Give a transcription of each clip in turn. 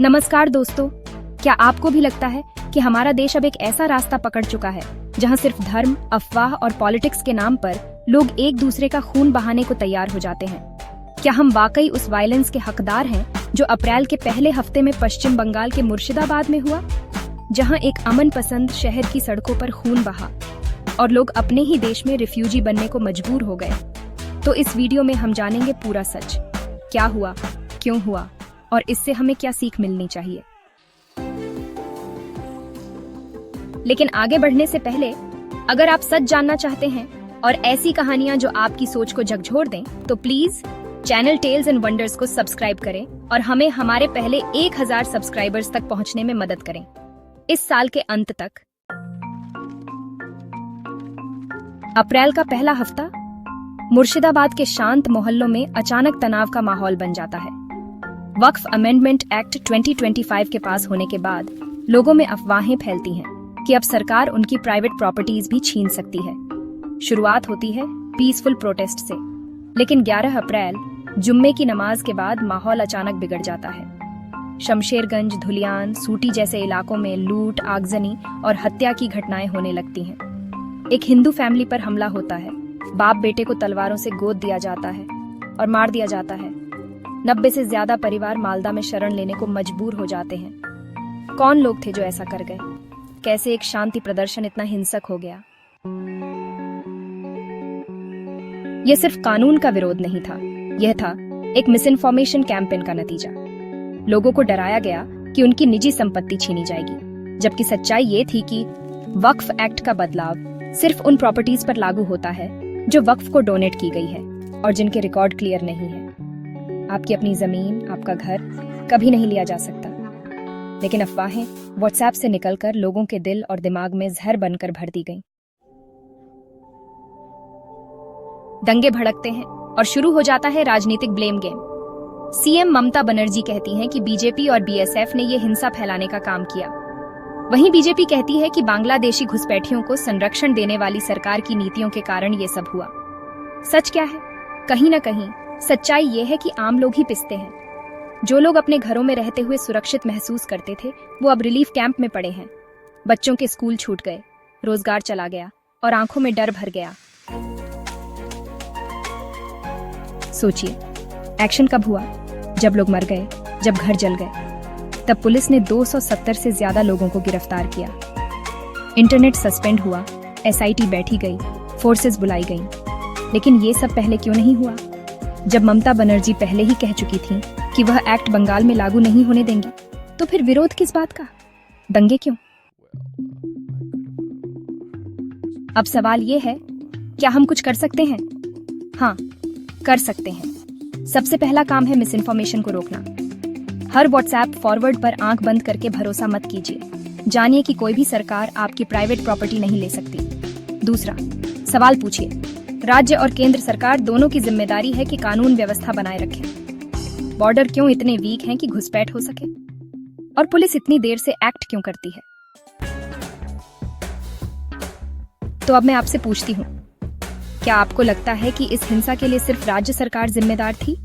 नमस्कार दोस्तों, क्या आपको भी लगता है कि हमारा देश अब एक ऐसा रास्ता पकड़ चुका है जहां सिर्फ धर्म, अफवाह और पॉलिटिक्स के नाम पर लोग एक दूसरे का खून बहाने को तैयार हो जाते हैं? क्या हम वाकई उस वायलेंस के हकदार हैं जो अप्रैल के पहले हफ्ते में पश्चिम बंगाल के मुर्शिदाबाद में हुआ, जहां एक अमन पसंद शहर की सड़कों पर खून बहा और लोग अपने ही देश में रिफ्यूजी बनने को मजबूर हो गए? तो इस वीडियो में हम जानेंगे पूरा सच, क्या हुआ, क्यों हुआ और इससे हमें क्या सीख मिलनी चाहिए। लेकिन आगे बढ़ने से पहले, अगर आप सच जानना चाहते हैं और ऐसी कहानियां जो आपकी सोच को झकझोर दें, तो please channel tales and wonders को सब्सक्राइब करें और हमें हमारे पहले 1000 सब्सक्राइबर्स तक पहुंचने में मदद करें इस साल के अंत तक। अप्रैल का पहला हफ्ता मुर्शिदाबाद के शांत मोहल्लों में अचानक तनाव का माहौल बन जाता है। वक्फ अमेंडमेंट एक्ट 2025 के पास होने के बाद लोगों में अफवाहें फैलती हैं कि अब सरकार उनकी प्राइवेट प्रॉपर्टीज भी छीन सकती है। शुरुआत होती है पीसफुल प्रोटेस्ट से, लेकिन 11 अप्रैल जुम्मे की नमाज के बाद माहौल अचानक बिगड़ जाता है। शमशेरगंज, धुलियान, सूटी जैसे इलाकों में लूट, आगजनी और हत्या की घटनाएं होने लगती हैं। एक हिंदू फैमिली पर हमला होता है, बाप बेटे को तलवारों से गोद दिया जाता है और मार दिया जाता है। 90 से ज्यादा परिवार मालदा में शरण लेने को मजबूर हो जाते हैं। कौन लोग थे जो ऐसा कर गए? कैसे एक शांति प्रदर्शन इतना हिंसक हो गया? यह सिर्फ कानून का विरोध नहीं था, यह था एक मिसइंफॉर्मेशन कैंपेन का नतीजा। लोगों को डराया गया कि उनकी निजी संपत्ति छीनी जाएगी, जबकि सच्चाई ये थी कि वक्फ एक्ट का बदलाव सिर्फ उन प्रॉपर्टीज पर लागू होता है जो वक्फ को डोनेट की गई है और जिनके रिकॉर्ड क्लियर नहीं है। आपकी अपनी जमीन, आपका घर कभी नहीं लिया जा सकता। लेकिन अफवाहें व्हाट्सएप से निकलकर लोगों के दिल और दिमाग में जहर बनकर भर दी गईं। दंगे भड़कते हैं और शुरू हो जाता है राजनीतिक blame game. CM Mamata Banerjee कहती हैं कि बीजेपी और बीएसएफ ने ये हिंसा फैलाने का काम किया। वहीं बीजेपी कहती है कि बांग्लादेशी घुसपैठियों को संरक्षण देने वाली सरकार की नीतियों के कारण ये सब हुआ। सच क्या है? कहीं ना कहीं सच्चाई ये है कि आम लोग ही पिसते हैं। जो लोग अपने घरों में रहते हुए सुरक्षित महसूस करते थे, वो अब रिलीफ कैंप में पड़े हैं। बच्चों के स्कूल छूट गए, रोजगार चला गया और आंखों में डर भर गया। सोचिए, एक्शन कब हुआ? जब लोग मर गए, जब घर जल गए। तब पुलिस ने 270 से ज्यादा लोगों को गिरफ्तार किया। इंटरनेट सस्पेंड हुआ, एसआईटी बैठी गई, फोर्सेस बुलाई गईं। लेकिन ये सब पहले क्यों नहीं हुआ? जब ममता बनर्जी पहले ही कह चुकी थी कि वह एक्ट बंगाल में लागू नहीं होने देंगी, तो फिर विरोध किस बात का? दंगे क्यों? अब सवाल ये है, क्या हम कुछ कर सकते हैं? हाँ, कर सकते हैं। सबसे पहला काम है मिसइंफॉर्मेशन को रोकना। हर व्हाट्सएप फॉरवर्ड पर आंख बंद करके भरोसा मत कीजिए। जानिए कि कोई भी सरकार आपकी प्राइवेट प्रॉपर्टी नहीं ले सकती। दूसरा, सवाल पूछिए। राज्य और केंद्र सरकार दोनों की जिम्मेदारी है कि कानून व्यवस्था बनाए रखें। बॉर्डर क्यों इतने वीक हैं कि घुसपैठ हो सके? और पुलिस इतनी देर से एक्ट क्यों करती है? तो अब मैं आपसे पूछती हूँ, क्या आपको लगता है कि इस हिंसा के लिए सिर्फ राज्य सरकार जिम्मेदार थी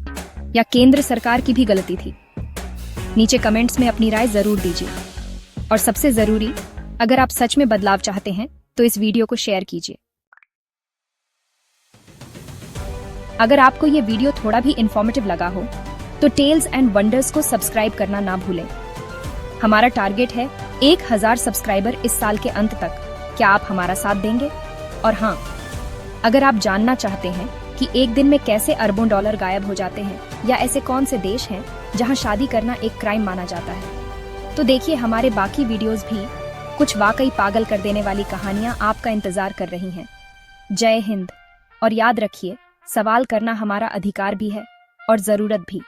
या केंद्र सरकार की भी गलती थी? नीचे कमेंट्स में अपनी राय जरूर दीजिए। और सबसे जरूरी, अगर आप सच में बदलाव चाहते हैं तो इस वीडियो को शेयर कीजिए। अगर आपको ये वीडियो थोड़ा भी इंफॉर्मेटिव लगा हो तो टेल्स एंड वंडर्स को सब्सक्राइब करना ना भूलें। हमारा टारगेट है 1000 सब्सक्राइबर इस साल के अंत तक। क्या आप हमारा साथ देंगे? और हाँ, अगर आप जानना चाहते हैं कि एक दिन में कैसे अरबों डॉलर गायब हो जाते हैं या ऐसे कौन से देश हैं जहां शादी करना एक क्राइम माना जाता है, तो देखिए हमारे बाकी वीडियोस भी कुछ वाकई पागल कर देने वाली कहानियां आपका इंतजार कर रही हैं। जय हिंद। और याद रखिए, सवाल करना हमारा अधिकार भी है और जरूरत भी।